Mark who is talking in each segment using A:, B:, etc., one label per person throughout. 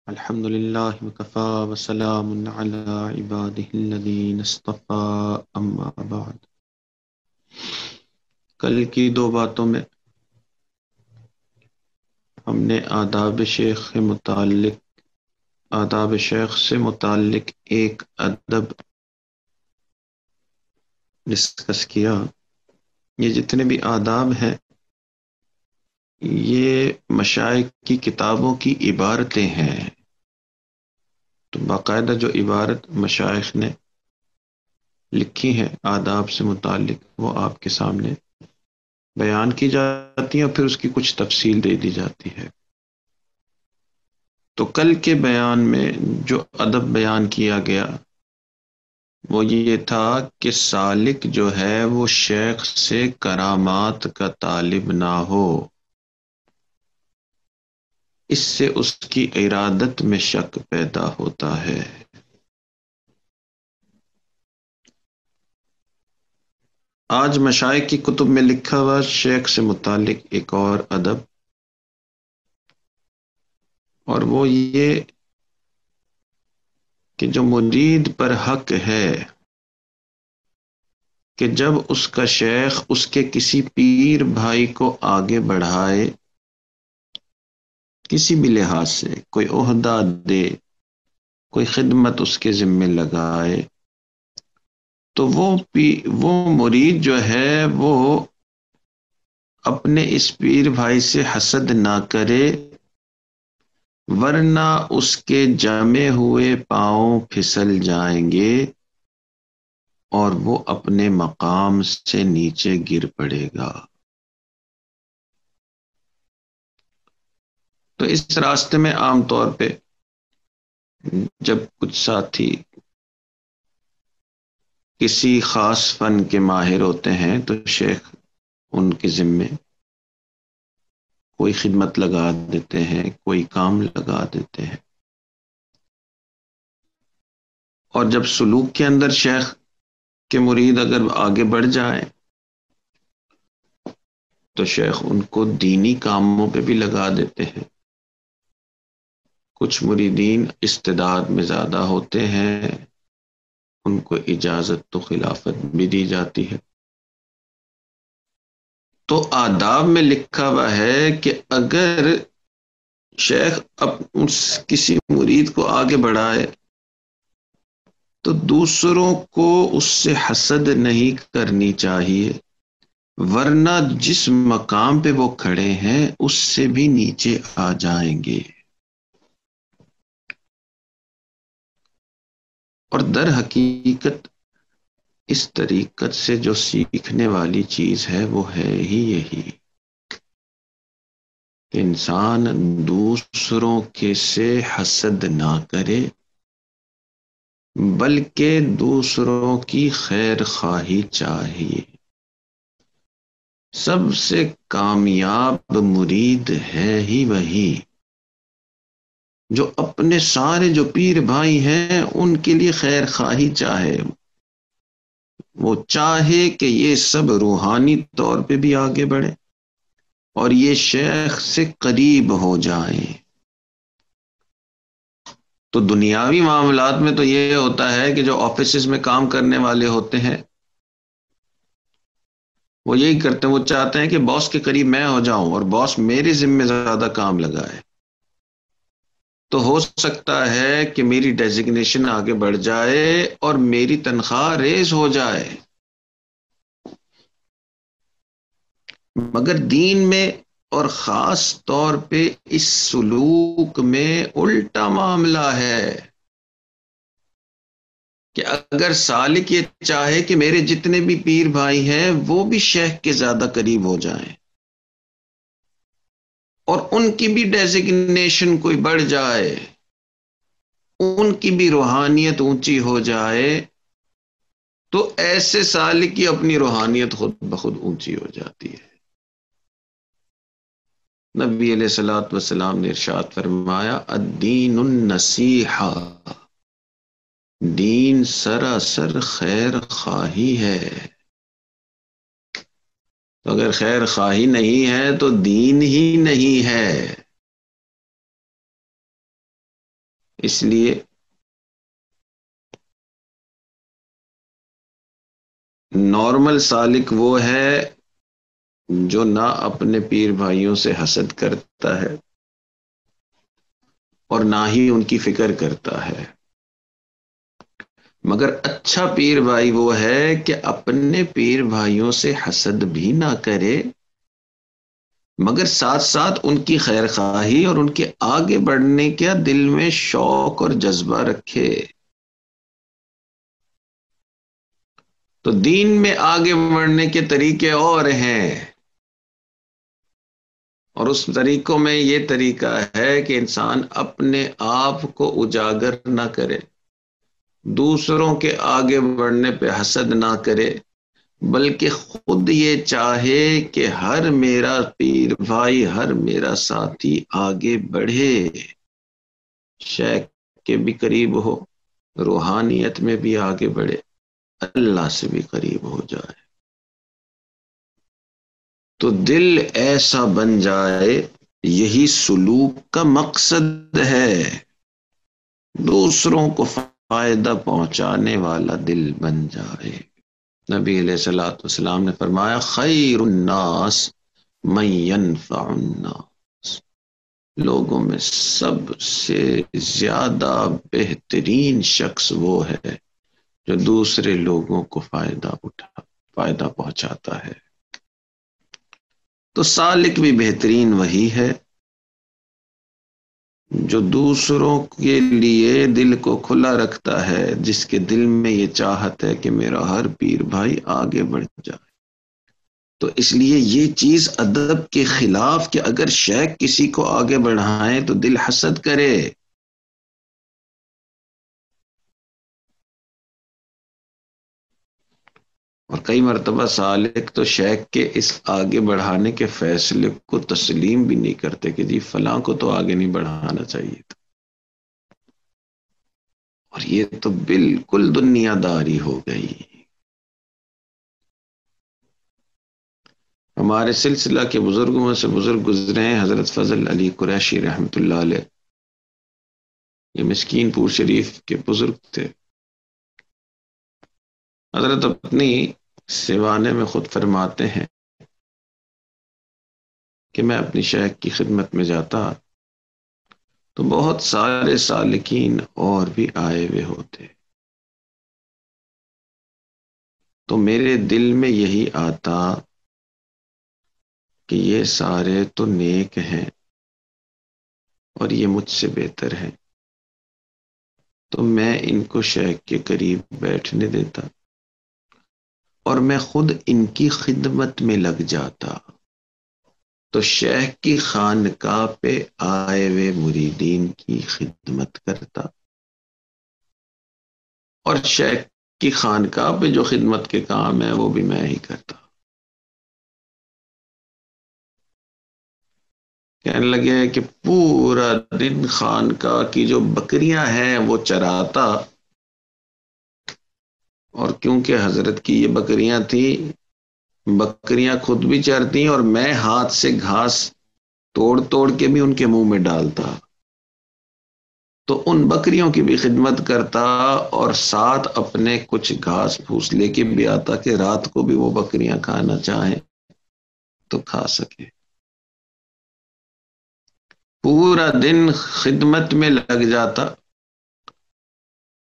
A: الحمد لله وكفى وسلام على عباده الذين اصطفى اما بعد۔ کل کی دو باتوں میں ہم نے آداب شیخ سے متعلق ایک ادب ڈسکس کیا۔ یہ جتنے بھی آداب ہیں یہ مشائخ کی کتابوں کی عبارتیں ہیں، تو باقاعدہ جو عبارت مشائخ نے لکھی ہے آداب سے متعلق وہ آپ کے سامنے بیان کی جاتی ہیں اور پھر اس کی کچھ تفصیل دے دی جاتی ہے۔ تو کل کے بیان میں جو ادب بیان کیا گیا وہ یہ تھا کہ سالک جو ہے وہ شیخ سے کرامات کا طالب نہ ہو، اس سے اس کی ارادت میں شک پیدا ہوتا ہے۔ آج مشائخ کی کتب میں لکھا ہوا شیخ سے متعلق ایک اور ادب، اور وہ یہ کہ جو مرید پر حق ہے کہ جب اس کا شیخ اس کے کسی پیر بھائی کو آگے بڑھائے، کسی بھی لحاظ سے کوئی عہدہ دے، کوئی خدمت اس کے ذمے لگائے، تو وہ مرید جو ہے وہ اپنے اس پیر بھائی سے حسد نہ کرے، ورنہ اس کے جمے ہوئے پاؤں پھسل جائیں گے اور وہ اپنے مقام سے نیچے گر پڑے گا۔ تو اس راستے میں عام طور پہ جب کچھ ساتھی کسی خاص فن کے ماہر ہوتے ہیں تو شیخ ان کے ذمے کوئی خدمت لگا دیتے ہیں، کوئی کام لگا دیتے ہیں، اور جب سلوک کے اندر شیخ کے مرید اگر آگے بڑھ جائیں تو شیخ ان کو دینی کاموں پہ بھی لگا دیتے ہیں۔ کچھ مریدین استعداد میں زیادہ ہوتے ہیں، ان کو اجازت تو خلافت بھی دی جاتی ہے۔ تو آداب میں لکھا ہوا ہے کہ اگر شیخ کسی مرید کو آگے بڑھائے تو دوسروں کو اس سے حسد نہیں کرنی چاہیے، ورنہ جس مقام پہ وہ کھڑے ہیں اس سے بھی نیچے آ جائیں گے۔ اور در حقیقت اس طریقت سے جو سیکھنے والی چیز ہے وہ ہے ہی یہی کہ انسان دوسروں کے سے حسد نہ کرے بلکہ دوسروں کی خیر خواہی چاہیے۔ سب سے کامیاب مرید ہے ہی وہی جو اپنے سارے جو پیر بھائی ہیں ان کے لیے خیر خواہی چاہے، وہ چاہے کہ یہ سب روحانی طور پہ بھی آگے بڑھے اور یہ شیخ سے قریب ہو جائیں۔ تو دنیاوی معاملات میں تو یہ ہوتا ہے کہ جو آفیسز میں کام کرنے والے ہوتے ہیں وہ یہی کرتے ہیں، وہ چاہتے ہیں کہ باس کے قریب میں ہو جاؤں اور باس میرے ذمہ زیادہ کام لگائے، تو ہو سکتا ہے کہ میری ڈیزگنیشن آگے بڑھ جائے اور میری تنخواہ ریز ہو جائے۔ مگر دین میں اور خاص طور پہ اس سلوک میں الٹا معاملہ ہے کہ اگر سالک یہ چاہے کہ میرے جتنے بھی پیر بھائی ہیں وہ بھی شیخ کے زیادہ قریب ہو جائیں اور ان کی بھی ڈیزگنیشن کوئی بڑھ جائے، ان کی بھی روحانیت اونچی ہو جائے، تو ایسے سالک کی اپنی روحانیت خود بخود اونچی ہو جاتی ہے۔ نبی علیہ الصلوۃ والسلام نے ارشاد فرمایا الدین النصیحہ، دین سراسر خیر خواہی ہے۔ تو اگر خیر خواہی نہیں ہے تو دین ہی نہیں ہے۔ اس لیے نارمل سالک وہ ہے جو نہ اپنے پیر بھائیوں سے حسد کرتا ہے اور نہ ہی ان کی فکر کرتا ہے، مگر اچھا پیر بھائی وہ ہے کہ اپنے پیر بھائیوں سے حسد بھی نہ کرے، مگر ساتھ ساتھ ان کی خیر خواہی اور ان کے آگے بڑھنے کا دل میں شوق اور جذبہ رکھے۔ تو دین میں آگے بڑھنے کے طریقے اور ہیں، اور اس طریقوں میں یہ طریقہ ہے کہ انسان اپنے آپ کو اجاگر نہ کرے، دوسروں کے آگے بڑھنے پہ حسد نہ کرے، بلکہ خود یہ چاہے کہ ہر میرا پیر بھائی، ہر میرا ساتھی آگے بڑھے، شیخ کے بھی قریب ہو، روحانیت میں بھی آگے بڑھے، اللہ سے بھی قریب ہو جائے، تو دل ایسا بن جائے۔ یہی سلوک کا مقصد ہے، دوسروں کو فائدہ پہنچانے والا دل بن جائے۔ نبی علیہ الصلوۃ والسلام نے فرمایا خیر الناس من ينفع الناس، لوگوں میں سب سے زیادہ بہترین شخص وہ ہے جو دوسرے لوگوں کو فائدہ پہنچاتا ہے۔ تو سالک بھی بہترین وہی ہے جو دوسروں کے لیے دل کو کھلا رکھتا ہے، جس کے دل میں یہ چاہت ہے کہ میرا ہر پیر بھائی آگے بڑھ جائے۔ تو اس لیے یہ چیز ادب کے خلاف کہ اگر شیخ کسی کو آگے بڑھائیں تو دل حسد کرے، اور کئی مرتبہ سالک تو شیخ کے اس آگے بڑھانے کے فیصلے کو تسلیم بھی نہیں کرتے کہ جی فلاں کو تو آگے نہیں بڑھانا چاہیے تھا، اور یہ تو بالکل دنیا داری ہو گئی۔ ہمارے سلسلہ کے بزرگوں میں سے بزرگ گزرے ہیں حضرت فضل علی قریشی رحمۃ اللہ علیہ، یہ مسکین پور شریف کے بزرگ تھے۔ حضرت اپنی سیوانے میں خود فرماتے ہیں کہ میں اپنی شیخ کی خدمت میں جاتا تو بہت سارے سالکین اور بھی آئے ہوئے ہوتے، تو میرے دل میں یہی آتا کہ یہ سارے تو نیک ہیں اور یہ مجھ سے بہتر ہیں، تو میں ان کو شیخ کے قریب بیٹھنے دیتا اور میں خود ان کی خدمت میں لگ جاتا، تو شیخ کی خانقاہ پہ آئے ہوئے مریدین کی خدمت کرتا، اور شیخ کی خانقاہ پہ جو خدمت کے کام ہے وہ بھی میں ہی کرتا۔ کہنے لگے کہ پورا دن خانقاہ کی جو بکریاں ہیں وہ چراتا، اور کیونکہ حضرت کی یہ بکریاں تھیں، بکریاں خود بھی چرتی اور میں ہاتھ سے گھاس توڑ توڑ کے بھی ان کے منہ میں ڈالتا، تو ان بکریوں کی بھی خدمت کرتا اور ساتھ اپنے کچھ گھاس پھوس لے کے بھی آتا کہ رات کو بھی وہ بکریاں کھانا چاہیں تو کھا سکے۔ پورا دن خدمت میں لگ جاتا،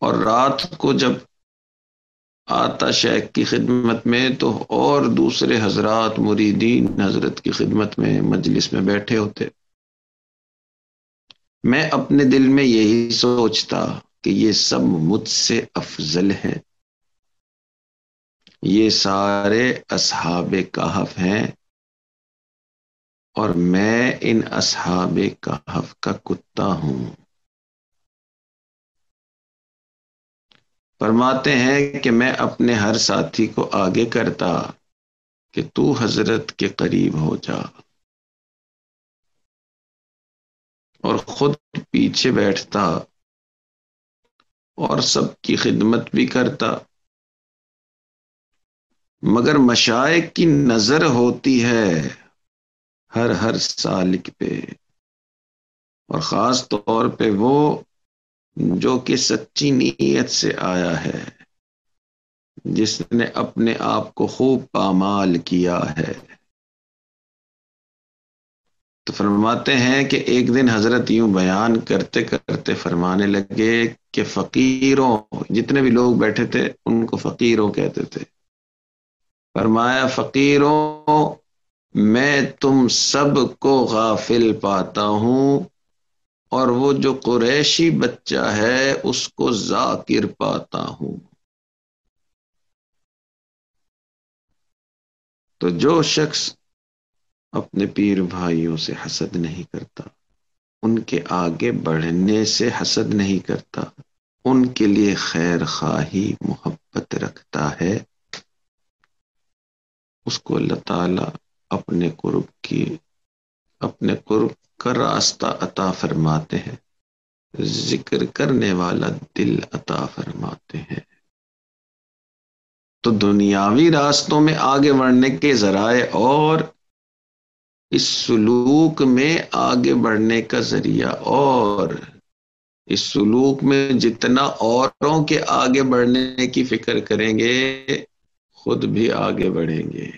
A: اور رات کو جب آتا شیخ کی خدمت میں تو اور دوسرے حضرات مریدین حضرت کی خدمت میں مجلس میں بیٹھے ہوتے، میں اپنے دل میں یہی سوچتا کہ یہ سب مجھ سے افضل ہیں، یہ سارے اصحاب کہف ہیں اور میں ان اصحاب کہف کا کتا ہوں۔ فرماتے ہیں کہ میں اپنے ہر ساتھی کو آگے کرتا کہ تو حضرت کے قریب ہو جا، اور خود پیچھے بیٹھتا اور سب کی خدمت بھی کرتا، مگر مشائخ کی نظر ہوتی ہے ہر سالک پہ، اور خاص طور پہ وہ جو کہ سچی نیت سے آیا ہے، جس نے اپنے آپ کو خوب پامال کیا ہے۔ تو فرماتے ہیں کہ ایک دن حضرت یوں بیان کرتے کرتے فرمانے لگے کہ فقیروں، جتنے بھی لوگ بیٹھے تھے ان کو فقیروں کہتے تھے، فرمایا فقیروں، میں تم سب کو غافل پاتا ہوں، اور وہ جو قریشی بچہ ہے اس کو ذاکر پاتا ہوں۔ تو جو شخص اپنے پیر بھائیوں سے حسد نہیں کرتا، ان کے آگے بڑھنے سے حسد نہیں کرتا، ان کے لیے خیر خواہی محبت رکھتا ہے، اس کو اللہ تعالی اپنے قرب کا راستہ عطا فرماتے ہیں، ذکر کرنے والا دل عطا فرماتے ہیں۔ تو دنیاوی راستوں میں آگے بڑھنے کے ذرائع اور اس سلوک میں آگے بڑھنے کا ذریعہ، اور اس سلوک میں جتنا اوروں کے آگے بڑھنے کی فکر کریں گے خود بھی آگے بڑھیں گے،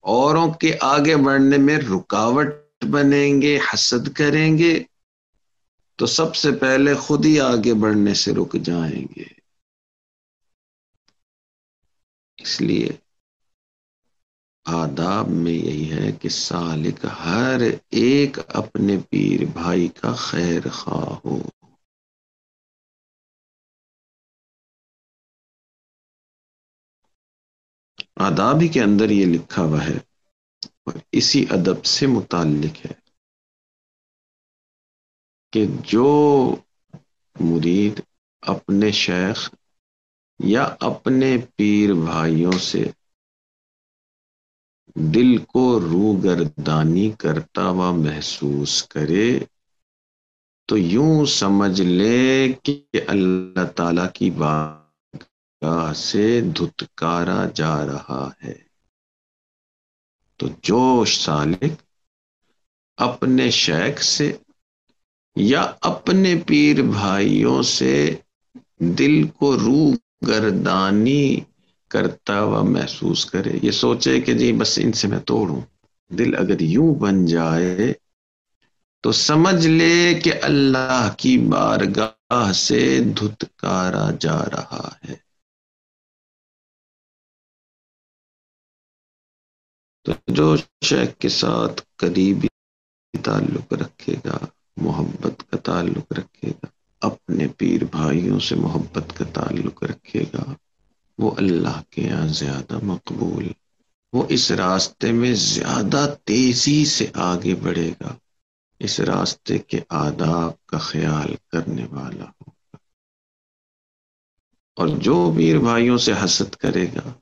A: اوروں کے آگے بڑھنے میں رکاوٹ بنیں گے، حسد کریں گے تو سب سے پہلے خود ہی آگے بڑھنے سے رک جائیں گے۔ اس لیے آداب میں یہی ہے کہ سالک ہر ایک اپنے پیر بھائی کا خیر خواہ ہو۔ آداب ہی کے اندر یہ لکھا ہوا ہے اور اسی ادب سے متعلق ہے کہ جو مرید اپنے شیخ یا اپنے پیر بھائیوں سے دل کو روگردانی کرتا ہوا محسوس کرے تو یوں سمجھ لے کہ اللہ تعالی کی بارگاہ سے دھتکارا جا رہا ہے۔ تو جو سالک اپنے شیخ سے یا اپنے پیر بھائیوں سے دل کو روگردانی کرتا ہوا محسوس کرے، یہ سوچے کہ جی بس ان سے میں توڑوں، دل اگر یوں بن جائے تو سمجھ لے کہ اللہ کی بارگاہ سے دھتکارا جا رہا ہے۔ تو جو شیخ کے ساتھ قریبی تعلق رکھے گا، محبت کا تعلق رکھے گا، اپنے پیر بھائیوں سے محبت کا تعلق رکھے گا، وہ اللہ کے یہاں زیادہ مقبول، وہ اس راستے میں زیادہ تیزی سے آگے بڑھے گا، اس راستے کے آداب کا خیال کرنے والا ہو۔ اور جو پیر بھائیوں سے حسد کرے گا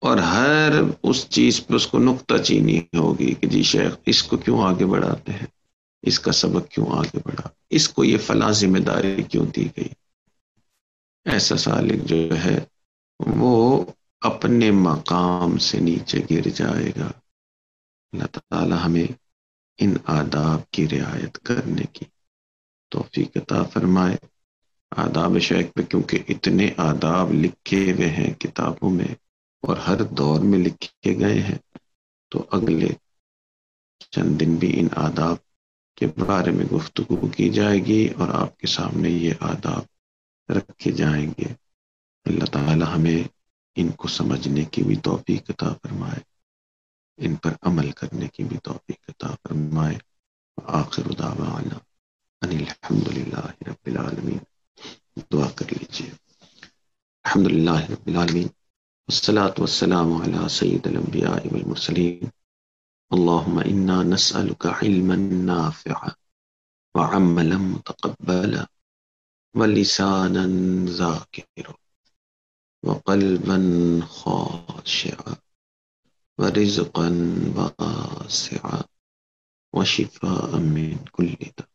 A: اور ہر اس چیز پہ اس کو نکتہ چینی ہوگی کہ جی شیخ اس کو کیوں آگے بڑھاتے ہیں، اس کا سبق کیوں آگے بڑھا، اس کو یہ فلاں ذمہ داری کیوں دی گئی، ایسا سالک جو ہے وہ اپنے مقام سے نیچے گر جائے گا۔ اللہ تعالی ہمیں ان آداب کی رعایت کرنے کی توفیق عطا فرمائے۔ آداب شیخ پہ کیونکہ اتنے آداب لکھے ہوئے ہیں کتابوں میں اور ہر دور میں لکھے گئے ہیں، تو اگلے چند دن بھی ان آداب کے بارے میں گفتگو کی جائے گی اور آپ کے سامنے یہ آداب رکھے جائیں گے۔ اللہ تعالی ہمیں ان کو سمجھنے کی بھی توفیق عطا فرمائے، ان پر عمل کرنے کی بھی توفیق عطا فرمائے۔ آخر دعوانا ان الحمد للہ رب العالمین۔ دعا کر لیجیے۔ الحمدللہ رب العالمین والصلاة والسلام على سید الانبیاء والمرسلین۔ اللهم انا نسألك علما نافعا وعملا متقبلا ولسانا ذاکرا وقلبا خاشعا ورزقا واسعا وشفاء من كل داء،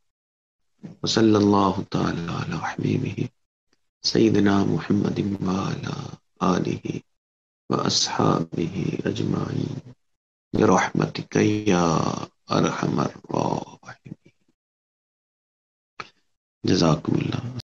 A: وصلی اللہ تعالی علی حبیبہ سیدنا محمد وعلی آلہ واصحابہ اجمعین برحمتک یا ارحم الراحمین۔ جزاکم اللہ.